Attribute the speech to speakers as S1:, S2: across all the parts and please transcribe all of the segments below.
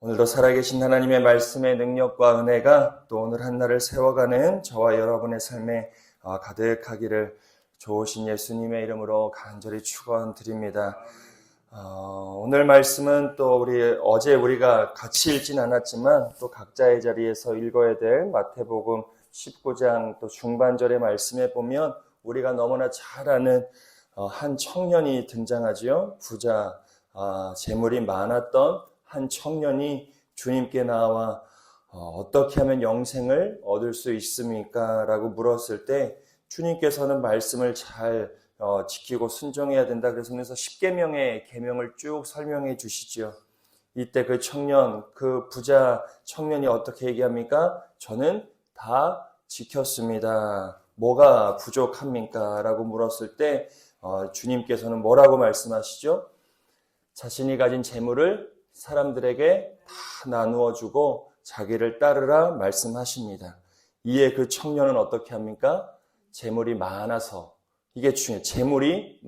S1: 오늘도 살아계신 하나님의 말씀의 능력과 은혜가 또 오늘 한날을 세워가는 저와 여러분의 삶에 가득하기를 좋으신 예수님의 이름으로 간절히 축원드립니다. 오늘 말씀은 또 어제 우리가 같이 읽진 않았지만 또 각자의 자리에서 읽어야 될 마태복음 19장 또 중반절의 말씀에 보면 우리가 너무나 잘 아는 한 청년이 등장하지요. 부자, 재물이 많았던 한 청년이 주님께 나와 어떻게 하면 영생을 얻을 수 있습니까? 라고 물었을 때 주님께서는 말씀을 잘 지키고 순종해야 된다. 그래서 10계명의 계명을 쭉 설명해 주시죠. 이때 그 청년, 그 부자 청년이 어떻게 얘기합니까? 저는 다 지켰습니다. 뭐가 부족합니까? 라고 물었을 때 주님께서는 뭐라고 말씀하시죠? 자신이 가진 재물을 사람들에게 다 나누어 주고 자기를 따르라 말씀하십니다. 이에 그 청년은 어떻게 합니까? 재물이 많아서, 이게 중요해요.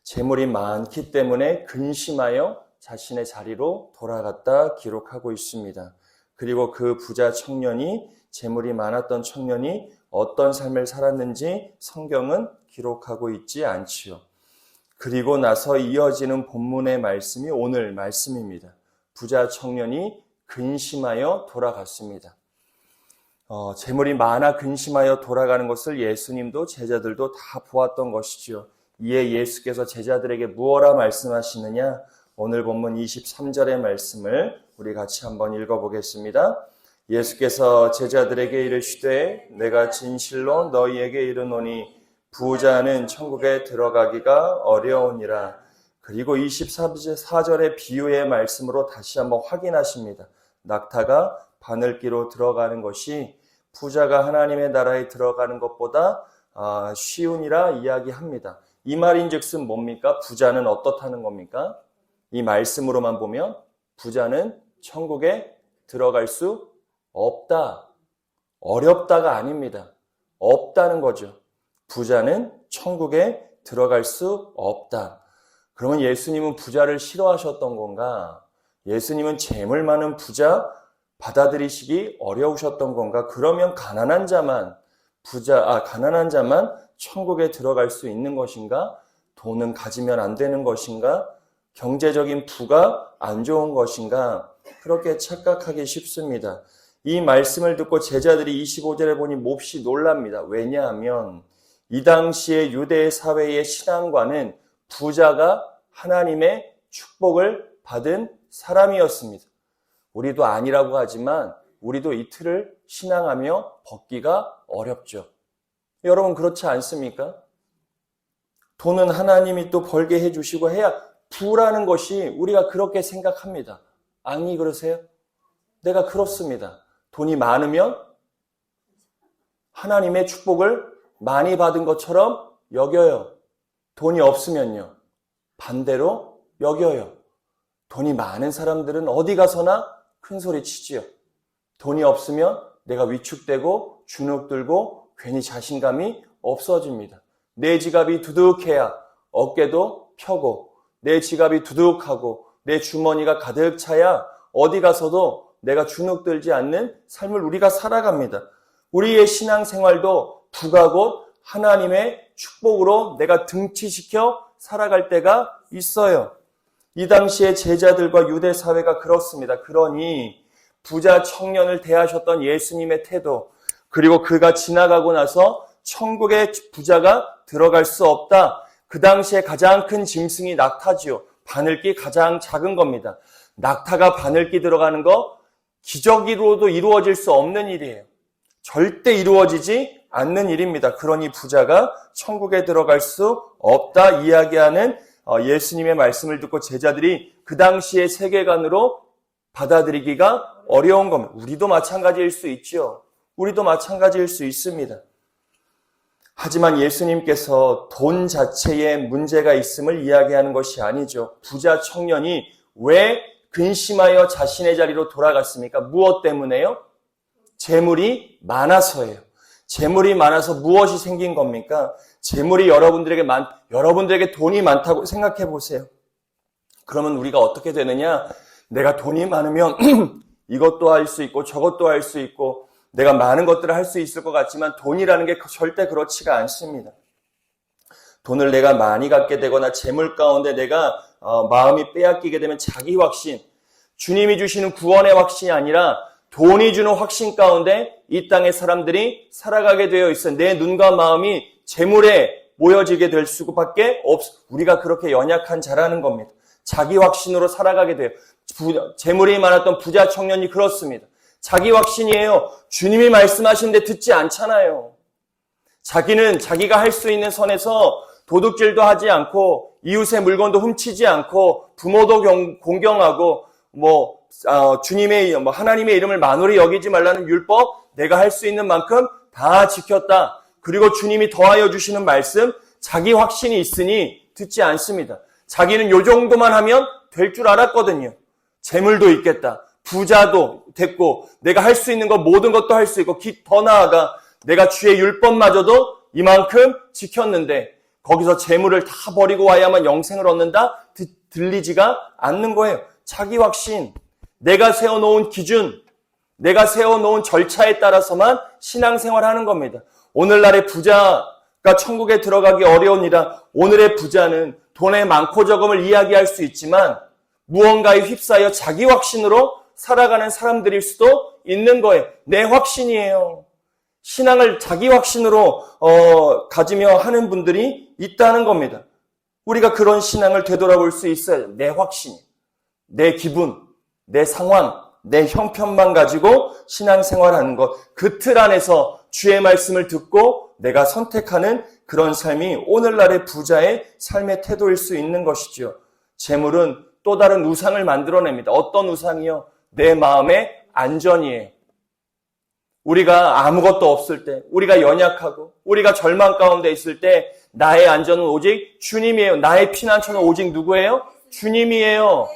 S1: 재물이 많기 때문에 근심하여 자신의 자리로 돌아갔다 기록하고 있습니다. 그리고 그 부자 청년이, 재물이 많았던 청년이 어떤 삶을 살았는지 성경은 기록하고 있지 않지요. 그리고 나서 이어지는 본문의 말씀이 오늘 말씀입니다. 부자 청년이 근심하여 돌아갔습니다. 재물이 많아 근심하여 돌아가는 것을 예수님도 제자들도 다 보았던 것이지요. 이에 예수께서 제자들에게 무엇라 말씀하시느냐? 오늘 본문 23절의 말씀을 우리 같이 한번 읽어보겠습니다. 예수께서 제자들에게 이르시되 내가 진실로 너희에게 이르노니 부자는 천국에 들어가기가 어려우니라. 그리고 24절의 비유의 말씀으로 다시 한번 확인하십니다. 낙타가 바늘기로 들어가는 것이 부자가 하나님의 나라에 들어가는 것보다 쉬우니라 이야기합니다. 이 말인즉슨 뭡니까? 부자는 어떻다는 겁니까? 이 말씀으로만 보면 부자는 천국에 들어갈 수 없다. 어렵다가 아닙니다. 없다는 거죠. 부자는 천국에 들어갈 수 없다. 그러면 예수님은 부자를 싫어하셨던 건가? 예수님은 재물 많은 부자 받아들이시기 어려우셨던 건가? 그러면 가난한 자만 천국에 들어갈 수 있는 것인가? 돈은 가지면 안 되는 것인가? 경제적인 부가 안 좋은 것인가? 그렇게 착각하기 쉽습니다. 이 말씀을 듣고 제자들이 25절에 보니 몹시 놀랍니다. 왜냐하면 이 당시의 유대 사회의 신앙관은 부자가 하나님의 축복을 받은 사람이었습니다. 우리도 아니라고 하지만 우리도 이 틀을 신앙하며 벗기가 어렵죠. 여러분 그렇지 않습니까? 돈은 하나님이 또 벌게 해주시고 해야 부라는 것이 우리가 그렇게 생각합니다. 아니 그러세요? 내가 그렇습니다. 돈이 많으면 하나님의 축복을 많이 받은 것처럼 여겨요. 돈이 없으면요. 반대로 여겨요. 돈이 많은 사람들은 어디 가서나 큰 소리 치지요. 돈이 없으면 내가 위축되고 주눅들고 괜히 자신감이 없어집니다. 내 지갑이 두둑해야 어깨도 펴고 내 지갑이 두둑하고 내 주머니가 가득 차야 어디 가서도 내가 주눅들지 않는 삶을 우리가 살아갑니다. 우리의 신앙생활도 부가 곧 하나님의 축복으로 내가 등치시켜 살아갈 때가 있어요. 이 당시에 제자들과 유대 사회가 그렇습니다. 그러니 부자 청년을 대하셨던 예수님의 태도, 그리고 그가 지나가고 나서 천국에 부자가 들어갈 수 없다. 그 당시에 가장 큰 짐승이 낙타지요. 바늘기 가장 작은 겁니다. 낙타가 바늘기 들어가는 거 기적으로도 이루어질 수 없는 일이에요. 절대 이루어지지 않는 일입니다. 그러니 부자가 천국에 들어갈 수 없다 이야기하는 예수님의 말씀을 듣고 제자들이 그 당시의 세계관으로 받아들이기가 어려운 겁니다. 우리도 마찬가지일 수 있죠. 우리도 마찬가지일 수 있습니다. 하지만 예수님께서 돈 자체에 문제가 있음을 이야기하는 것이 아니죠. 부자 청년이 왜 근심하여 자신의 자리로 돌아갔습니까? 무엇 때문에요? 재물이 많아서예요. 재물이 많아서 무엇이 생긴 겁니까? 재물이 여러분들에게 돈이 많다고 생각해 보세요. 그러면 우리가 어떻게 되느냐? 내가 돈이 많으면 이것도 할 수 있고 저것도 할 수 있고 내가 많은 것들을 할 수 있을 것 같지만 돈이라는 게 절대 그렇지가 않습니다. 돈을 내가 많이 갖게 되거나 재물 가운데 내가 마음이 빼앗기게 되면 자기 확신, 주님이 주시는 구원의 확신이 아니라 돈이 주는 확신 가운데 이 땅의 사람들이 살아가게 되어 있어요. 내 눈과 마음이 재물에 모여지게 될 수밖에 없어. 우리가 그렇게 연약한 자라는 겁니다. 자기 확신으로 살아가게 돼요. 재물이 많았던 부자 청년이 그렇습니다. 자기 확신이에요. 주님이 말씀하시는데 듣지 않잖아요. 자기는 자기가 할 수 있는 선에서 도둑질도 하지 않고 이웃의 물건도 훔치지 않고 부모도 공경하고 주님의 하나님의 이름을 만홀히 여기지 말라는 율법 내가 할 수 있는 만큼 다 지켰다. 그리고 주님이 더하여 주시는 말씀 자기 확신이 있으니 듣지 않습니다. 자기는 요 정도만 하면 될 줄 알았거든요. 재물도 있겠다. 부자도 됐고 내가 할 수 있는 것 모든 것도 할 수 있고 더 나아가 내가 주의 율법마저도 이만큼 지켰는데 거기서 재물을 다 버리고 와야만 영생을 얻는다? 들리지가 않는 거예요. 자기 확신, 내가 세워놓은 기준, 내가 세워놓은 절차에 따라서만 신앙생활하는 겁니다. 오늘날의 부자가 천국에 들어가기 어려우니라 오늘의 부자는 돈의 많고 적음을 이야기할 수 있지만 무언가에 휩싸여 자기 확신으로 살아가는 사람들일 수도 있는 거예요. 내 확신이에요. 신앙을 자기 확신으로 가지며 하는 분들이 있다는 겁니다. 우리가 그런 신앙을 되돌아볼 수 있어요. 내 확신, 내 기분, 내 상황, 내 형편만 가지고 신앙생활하는 것. 그 틀 안에서 주의 말씀을 듣고 내가 선택하는 그런 삶이 오늘날의 부자의 삶의 태도일 수 있는 것이죠. 재물은 또 다른 우상을 만들어냅니다. 어떤 우상이요? 내 마음의 안전이에요. 우리가 아무것도 없을 때, 우리가 연약하고 우리가 절망 가운데 있을 때 나의 안전은 오직 주님이에요. 나의 피난처는 오직 누구예요? 주님이에요.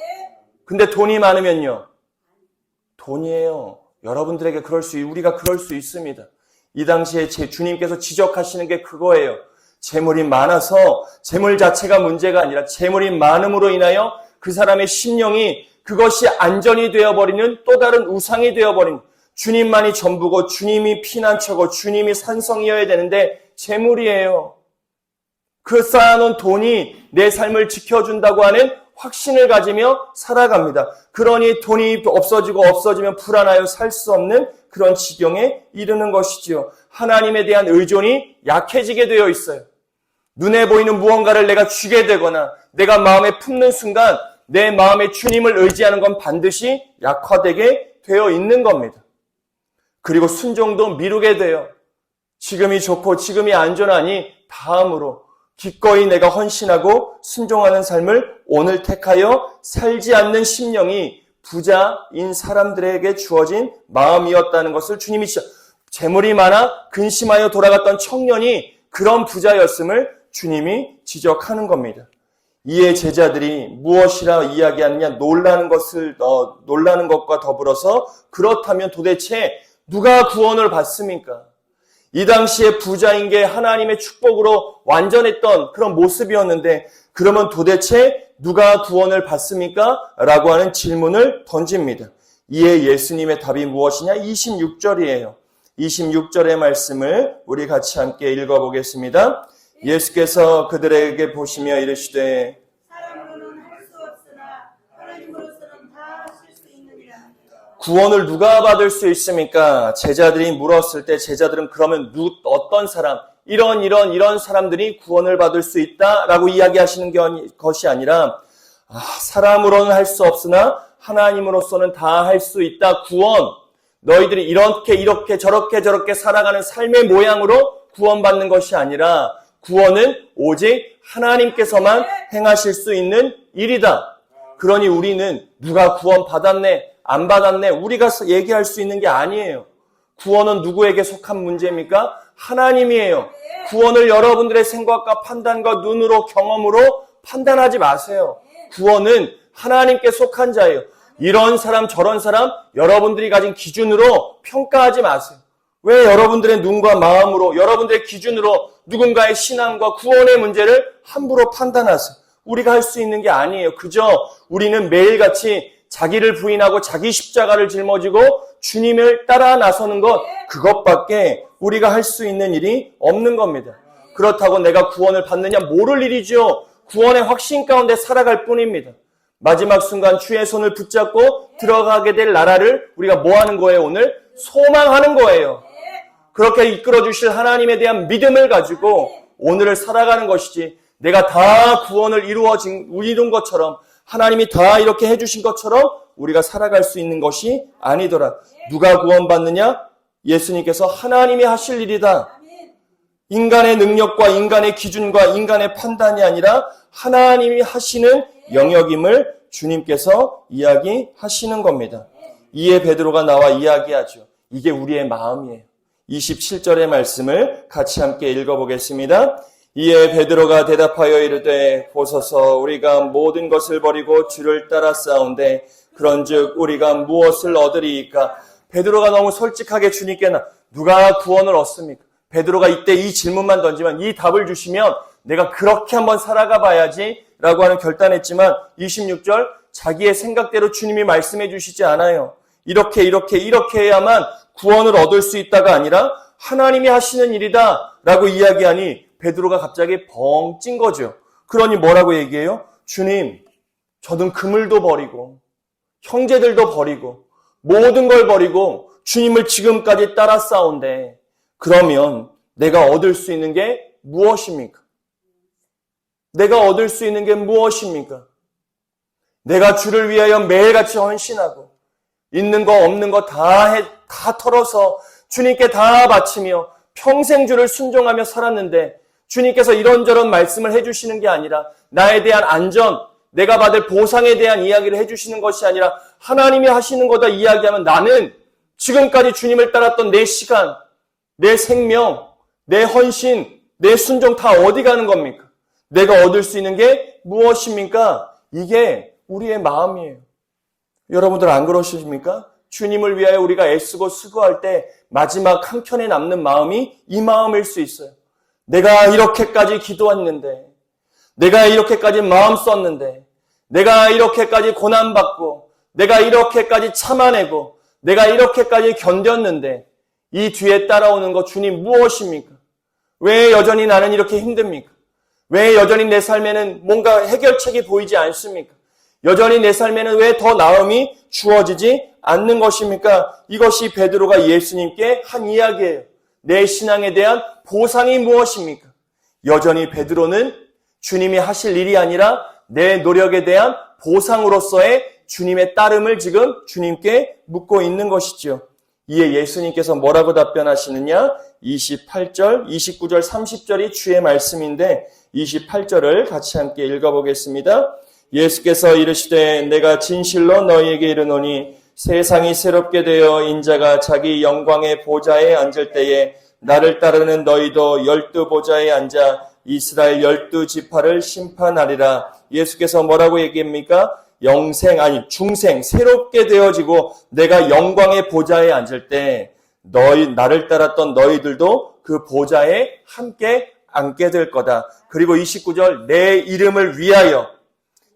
S1: 근데 돈이 많으면요? 돈이에요. 여러분들에게 우리가 그럴 수 있습니다. 이 당시에 주님께서 지적하시는 게 그거예요. 재물이 많아서 재물 자체가 문제가 아니라 재물이 많음으로 인하여 그 사람의 심령이 그것이 안전이 되어버리는 또 다른 우상이 되어버린 주님만이 전부고 주님이 피난처고 주님이 산성이어야 되는데 재물이에요. 그 쌓아놓은 돈이 내 삶을 지켜준다고 하는 확신을 가지며 살아갑니다. 그러니 돈이 없어지면 불안하여 살 수 없는 그런 지경에 이르는 것이지요. 하나님에 대한 의존이 약해지게 되어 있어요. 눈에 보이는 무언가를 내가 쥐게 되거나 내가 마음에 품는 순간 내 마음에 주님을 의지하는 건 반드시 약화되게 되어 있는 겁니다. 그리고 순종도 미루게 돼요. 지금이 좋고 지금이 안전하니 다음으로 기꺼이 내가 헌신하고 순종하는 삶을 오늘 택하여 살지 않는 심령이 부자인 사람들에게 주어진 마음이었다는 것을 주님이 재물이 많아 근심하여 돌아갔던 청년이 그런 부자였음을 주님이 지적하는 겁니다. 이에 제자들이 무엇이라 이야기하느냐 놀라는 것과 더불어서 그렇다면 도대체 누가 구원을 받습니까? 이 당시에 부자인 게 하나님의 축복으로 완전했던 그런 모습이었는데 그러면 도대체 누가 구원을 받습니까? 라고 하는 질문을 던집니다. 이에 예수님의 답이 무엇이냐? 26절이에요. 26절의 말씀을 우리 같이 함께 읽어보겠습니다. 예수께서 그들에게 보시며 이르시되
S2: 사람으로는 할 수 없으나 하나님으로서는 다 하실 수 있느니라.
S1: 구원을 누가 받을 수 있습니까? 제자들이 물었을 때 제자들은 그러면 어떤 사람, 이런 사람들이 구원을 받을 수 있다라고 이야기하시는 것이 아니라 사람으로는 할 수 없으나 하나님으로서는 다 할 수 있다. 구원. 너희들이 이렇게 저렇게 살아가는 삶의 모양으로 구원받는 것이 아니라 구원은 오직 하나님께서만 행하실 수 있는 일이다. 그러니 우리는 누가 구원 받았네, 안 받았네, 우리가 얘기할 수 있는 게 아니에요. 구원은 누구에게 속한 문제입니까? 하나님이에요. 구원을 여러분들의 생각과 판단과 눈으로 경험으로 판단하지 마세요. 구원은 하나님께 속한 자예요. 이런 사람 저런 사람 여러분들이 가진 기준으로 평가하지 마세요. 왜 여러분들의 눈과 마음으로 여러분들의 기준으로 누군가의 신앙과 구원의 문제를 함부로 판단하세요? 우리가 할 수 있는 게 아니에요. 그저 우리는 매일같이 자기를 부인하고 자기 십자가를 짊어지고 주님을 따라 나서는 것, 그것밖에 우리가 할 수 있는 일이 없는 겁니다. 그렇다고 내가 구원을 받느냐 모를 일이죠. 구원의 확신 가운데 살아갈 뿐입니다. 마지막 순간 주의 손을 붙잡고 들어가게 될 나라를 우리가 뭐 하는 거예요? 오늘 소망하는 거예요. 그렇게 이끌어 주실 하나님에 대한 믿음을 가지고 오늘을 살아가는 것이지, 내가 다 구원을 이룬 것처럼, 하나님이 다 이렇게 해주신 것처럼 우리가 살아갈 수 있는 것이 아니더라. 누가 구원받느냐? 예수님께서 하나님이 하실 일이다. 인간의 능력과 인간의 기준과 인간의 판단이 아니라 하나님이 하시는 영역임을 주님께서 이야기하시는 겁니다. 이에 베드로가 나와 이야기하죠. 이게 우리의 마음이에요. 27절의 말씀을 같이 함께 읽어보겠습니다. 이에 베드로가 대답하여 이르되 보소서 우리가 모든 것을 버리고 주를 따라 싸운데 그런즉 우리가 무엇을 얻으리이까? 베드로가 너무 솔직하게 주님께 누가 구원을 얻습니까? 베드로가 이때 이 질문만 던지면, 이 답을 주시면 내가 그렇게 한번 살아가 봐야지 라고 하는 결단했지만 26절 자기의 생각대로 주님이 말씀해 주시지 않아요. 이렇게 해야만 구원을 얻을 수 있다가 아니라 하나님이 하시는 일이다 라고 이야기하니 베드로가 갑자기 벙 찐 거죠. 그러니 뭐라고 얘기해요? 주님, 저는 그물도 버리고 형제들도 버리고 모든 걸 버리고 주님을 지금까지 따라 싸운데 그러면 내가 얻을 수 있는 게 무엇입니까? 내가 얻을 수 있는 게 무엇입니까? 내가 주를 위하여 매일같이 헌신하고 있는 거 없는 거 다 털어서 주님께 다 바치며 평생 주를 순종하며 살았는데 주님께서 이런저런 말씀을 해주시는 게 아니라 나에 대한 안전, 내가 받을 보상에 대한 이야기를 해주시는 것이 아니라 하나님이 하시는 거다 이야기하면 나는 지금까지 주님을 따랐던 내 시간, 내 생명, 내 헌신, 내 순종 다 어디 가는 겁니까? 내가 얻을 수 있는 게 무엇입니까? 이게 우리의 마음이에요. 여러분들 안 그러십니까? 주님을 위하여 우리가 애쓰고 수고할 때 마지막 한켠에 남는 마음이 이 마음일 수 있어요. 내가 이렇게까지 기도했는데, 내가 이렇게까지 마음 썼는데, 내가 이렇게까지 고난받고, 내가 이렇게까지 참아내고, 내가 이렇게까지 견뎠는데 이 뒤에 따라오는 거 주님 무엇입니까? 왜 여전히 나는 이렇게 힘듭니까? 왜 여전히 내 삶에는 뭔가 해결책이 보이지 않습니까? 여전히 내 삶에는 왜 더 나음이 주어지지 않는 것입니까? 이것이 베드로가 예수님께 한 이야기예요. 내 신앙에 대한 보상이 무엇입니까? 여전히 베드로는 주님이 하실 일이 아니라 내 노력에 대한 보상으로서의 주님의 따름을 지금 주님께 묻고 있는 것이죠. 이에 예수님께서 뭐라고 답변하시느냐? 28절, 29절, 30절이 주의 말씀인데 28절을 같이 함께 읽어보겠습니다. 예수께서 이르시되 내가 진실로 너희에게 이르노니 세상이 새롭게 되어 인자가 자기 영광의 보좌에 앉을 때에 나를 따르는 너희도 12보좌에 앉아 이스라엘 12지파를 심판하리라. 예수께서 뭐라고 얘기합니까? 중생, 새롭게 되어지고 내가 영광의 보좌에 앉을 때 나를 따랐던 너희들도 그 보좌에 함께 앉게 될 거다. 그리고 29절 내 이름을 위하여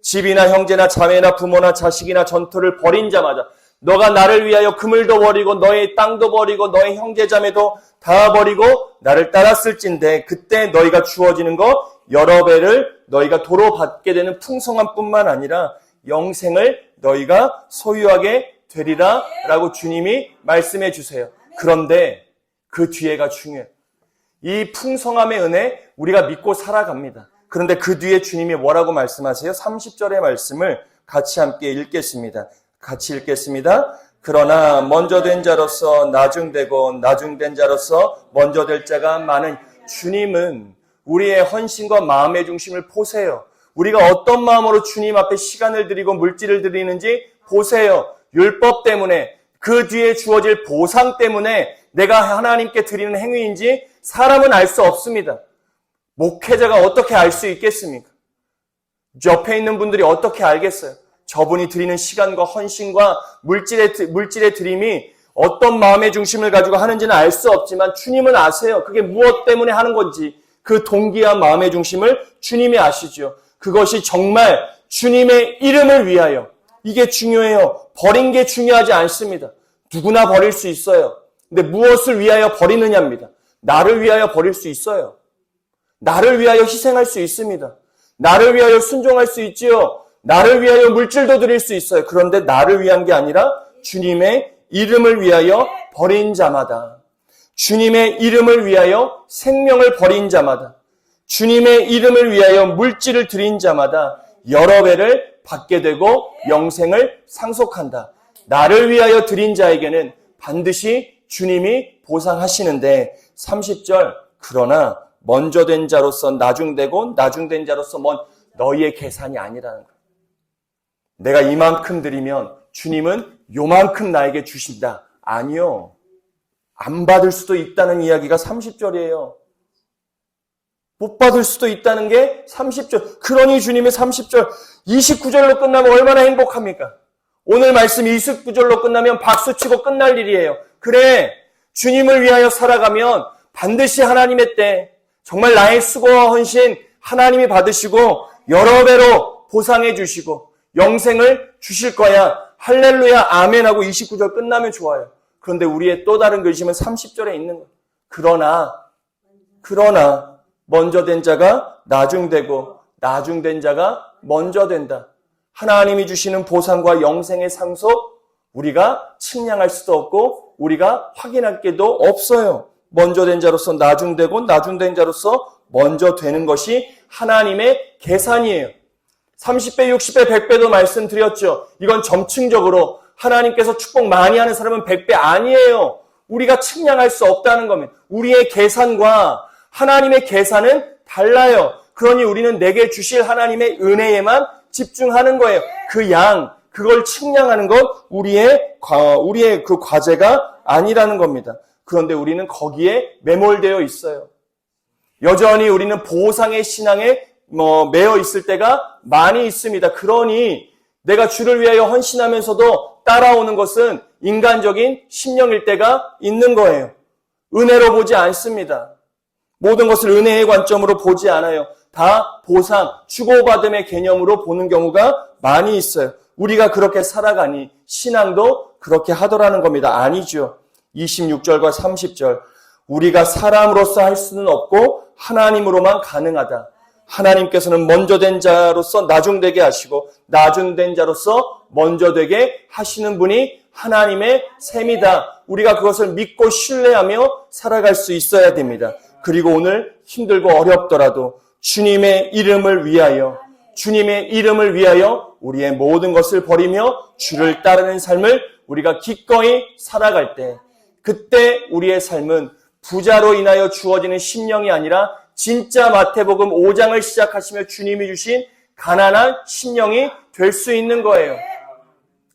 S1: 집이나 형제나 자매나 부모나 자식이나 전토를 벌인 자마다 너가 나를 위하여 그물도 버리고 너의 땅도 버리고 너의 형제 자매도 다 버리고 나를 따랐을진데 그때 너희가 주어지는 거 여러 배를 너희가 도로 받게 되는 풍성함 뿐만 아니라 영생을 너희가 소유하게 되리라 라고 주님이 말씀해 주세요. 그런데 그 뒤에가 중요해요. 이 풍성함의 은혜 우리가 믿고 살아갑니다. 그런데 그 뒤에 주님이 뭐라고 말씀하세요? 30절의 말씀을 같이 함께 읽겠습니다. 같이 읽겠습니다. 그러나 먼저 된 자로서 나중되고 나중된 자로서 먼저 될 자가 많은. 주님은 우리의 헌신과 마음의 중심을 보세요. 우리가 어떤 마음으로 주님 앞에 시간을 드리고 물질을 드리는지 보세요. 율법 때문에 그 뒤에 주어질 보상 때문에 내가 하나님께 드리는 행위인지 사람은 알 수 없습니다. 목회자가 어떻게 알 수 있겠습니까? 옆에 있는 분들이 어떻게 알겠어요? 저분이 드리는 시간과 헌신과 물질의 드림이 어떤 마음의 중심을 가지고 하는지는 알 수 없지만 주님은 아세요. 그게 무엇 때문에 하는 건지 그 동기와 마음의 중심을 주님이 아시죠. 그것이 정말 주님의 이름을 위하여 이게 중요해요. 버린 게 중요하지 않습니다. 누구나 버릴 수 있어요. 근데 무엇을 위하여 버리느냐입니다. 나를 위하여 버릴 수 있어요. 나를 위하여 희생할 수 있습니다. 나를 위하여 순종할 수 있지요. 나를 위하여 물질도 드릴 수 있어요. 그런데 나를 위한 게 아니라 주님의 이름을 위하여 버린 자마다, 주님의 이름을 위하여 생명을 버린 자마다, 주님의 이름을 위하여 물질을 드린 자마다 여러 배를 받게 되고 영생을 상속한다. 나를 위하여 드린 자에게는 반드시 주님이 보상하시는데 30절 그러나 먼저 된 자로서 나중되고 나중된 자로서 너희의 계산이 아니라는 거예요. 내가 이만큼 드리면 주님은 요만큼 나에게 주신다. 아니요. 안 받을 수도 있다는 이야기가 30절이에요. 못 받을 수도 있다는 게 30절. 그러니 주님의 30절, 29절로 끝나면 얼마나 행복합니까? 오늘 말씀 29절로 끝나면 박수치고 끝날 일이에요. 그래, 주님을 위하여 살아가면 반드시 하나님의 때 정말 나의 수고와 헌신 하나님이 받으시고 여러 배로 보상해 주시고 영생을 주실 거야. 할렐루야 아멘하고 29절 끝나면 좋아요. 그런데 우리의 또 다른 글심은 30절에 있는 거예요. 그러나 먼저 된 자가 나중되고 나중된 자가 먼저 된다. 하나님이 주시는 보상과 영생의 상속 우리가 측량할 수도 없고 우리가 확인할 게도 없어요. 먼저 된 자로서 나중되고 나중된 자로서 먼저 되는 것이 하나님의 계산이에요. 30배, 60배, 100배도 말씀드렸죠. 이건 점층적으로 하나님께서 축복 많이 하는 사람은 100배 아니에요. 우리가 측량할 수 없다는 겁니다. 우리의 계산과 하나님의 계산은 달라요. 그러니 우리는 내게 주실 하나님의 은혜에만 집중하는 거예요. 그걸 측량하는 것 우리의 그 과제가 아니라는 겁니다. 그런데 우리는 거기에 매몰되어 있어요. 여전히 우리는 보상의 신앙에 매여 있을 때가 많이 있습니다. 그러니 내가 주를 위하여 헌신하면서도 따라오는 것은 인간적인 심령일 때가 있는 거예요. 은혜로 보지 않습니다. 모든 것을 은혜의 관점으로 보지 않아요. 다 보상, 주고받음의 개념으로 보는 경우가 많이 있어요. 우리가 그렇게 살아가니 신앙도 그렇게 하더라는 겁니다. 아니죠. 26절과 30절 우리가 사람으로서 할 수는 없고 하나님으로만 가능하다. 하나님께서는 먼저 된 자로서 나중되게 하시고 나중된 자로서 먼저 되게 하시는 분이 하나님의 셈이다. 우리가 그것을 믿고 신뢰하며 살아갈 수 있어야 됩니다. 그리고 오늘 힘들고 어렵더라도 주님의 이름을 위하여 우리의 모든 것을 버리며 주를 따르는 삶을 우리가 기꺼이 살아갈 때 그때 우리의 삶은 부자로 인하여 주어지는 심령이 아니라 진짜 마태복음 5장을 시작하시며 주님이 주신 가난한 심령이 될 수 있는 거예요.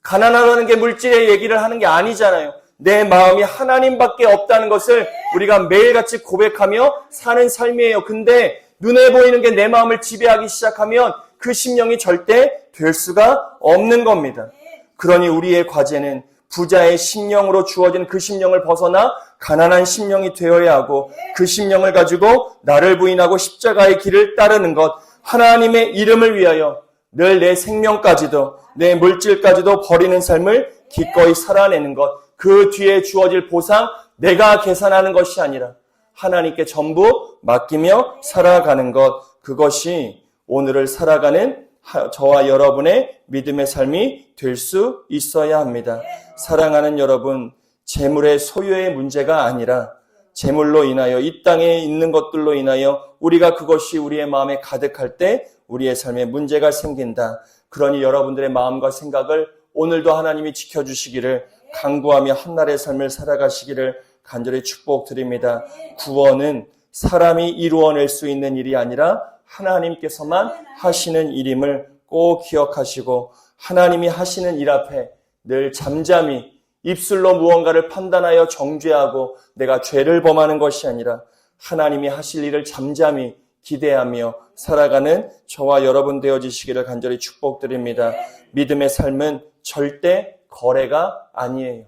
S1: 가난하다는 게 물질의 얘기를 하는 게 아니잖아요. 내 마음이 하나님밖에 없다는 것을 우리가 매일같이 고백하며 사는 삶이에요. 근데 눈에 보이는 게 내 마음을 지배하기 시작하면 그 심령이 절대 될 수가 없는 겁니다. 그러니 우리의 과제는 부자의 심령으로 주어진 그 심령을 벗어나 가난한 심령이 되어야 하고 그 심령을 가지고 나를 부인하고 십자가의 길을 따르는 것, 하나님의 이름을 위하여 늘 내 생명까지도 내 물질까지도 버리는 삶을 기꺼이 살아내는 것, 그 뒤에 주어질 보상 내가 계산하는 것이 아니라 하나님께 전부 맡기며 살아가는 것, 그것이 오늘을 살아가는 저와 여러분의 믿음의 삶이 될 수 있어야 합니다. 사랑하는 여러분, 재물의 소유의 문제가 아니라 재물로 인하여 이 땅에 있는 것들로 인하여 우리가 그것이 우리의 마음에 가득할 때 우리의 삶에 문제가 생긴다. 그러니 여러분들의 마음과 생각을 오늘도 하나님이 지켜주시기를 간구하며 한날의 삶을 살아가시기를 간절히 축복드립니다. 구원은 사람이 이루어낼 수 있는 일이 아니라 하나님께서만 하시는 일임을 꼭 기억하시고 하나님이 하시는 일 앞에 늘 잠잠히 입술로 무언가를 판단하여 정죄하고 내가 죄를 범하는 것이 아니라 하나님이 하실 일을 잠잠히 기대하며 살아가는 저와 여러분 되어지시기를 간절히 축복드립니다. 믿음의 삶은 절대 거래가 아니에요.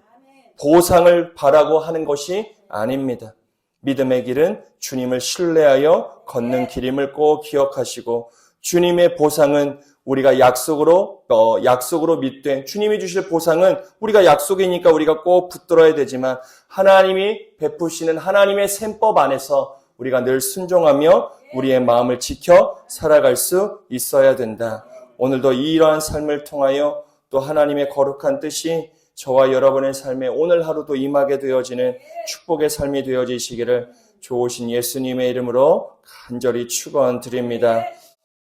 S1: 보상을 바라고 하는 것이 아닙니다. 믿음의 길은 주님을 신뢰하여 걷는 길임을 꼭 기억하시고 주님의 보상은 우리가 약속으로 믿되 주님이 주실 보상은 우리가 약속이니까 우리가 꼭 붙들어야 되지만 하나님이 베푸시는 하나님의 셈법 안에서 우리가 늘 순종하며 우리의 마음을 지켜 살아갈 수 있어야 된다. 오늘도 이러한 삶을 통하여 또 하나님의 거룩한 뜻이 저와 여러분의 삶에 오늘 하루도 임하게 되어지는 축복의 삶이 되어지시기를 좋으신 예수님의 이름으로 간절히 축원드립니다.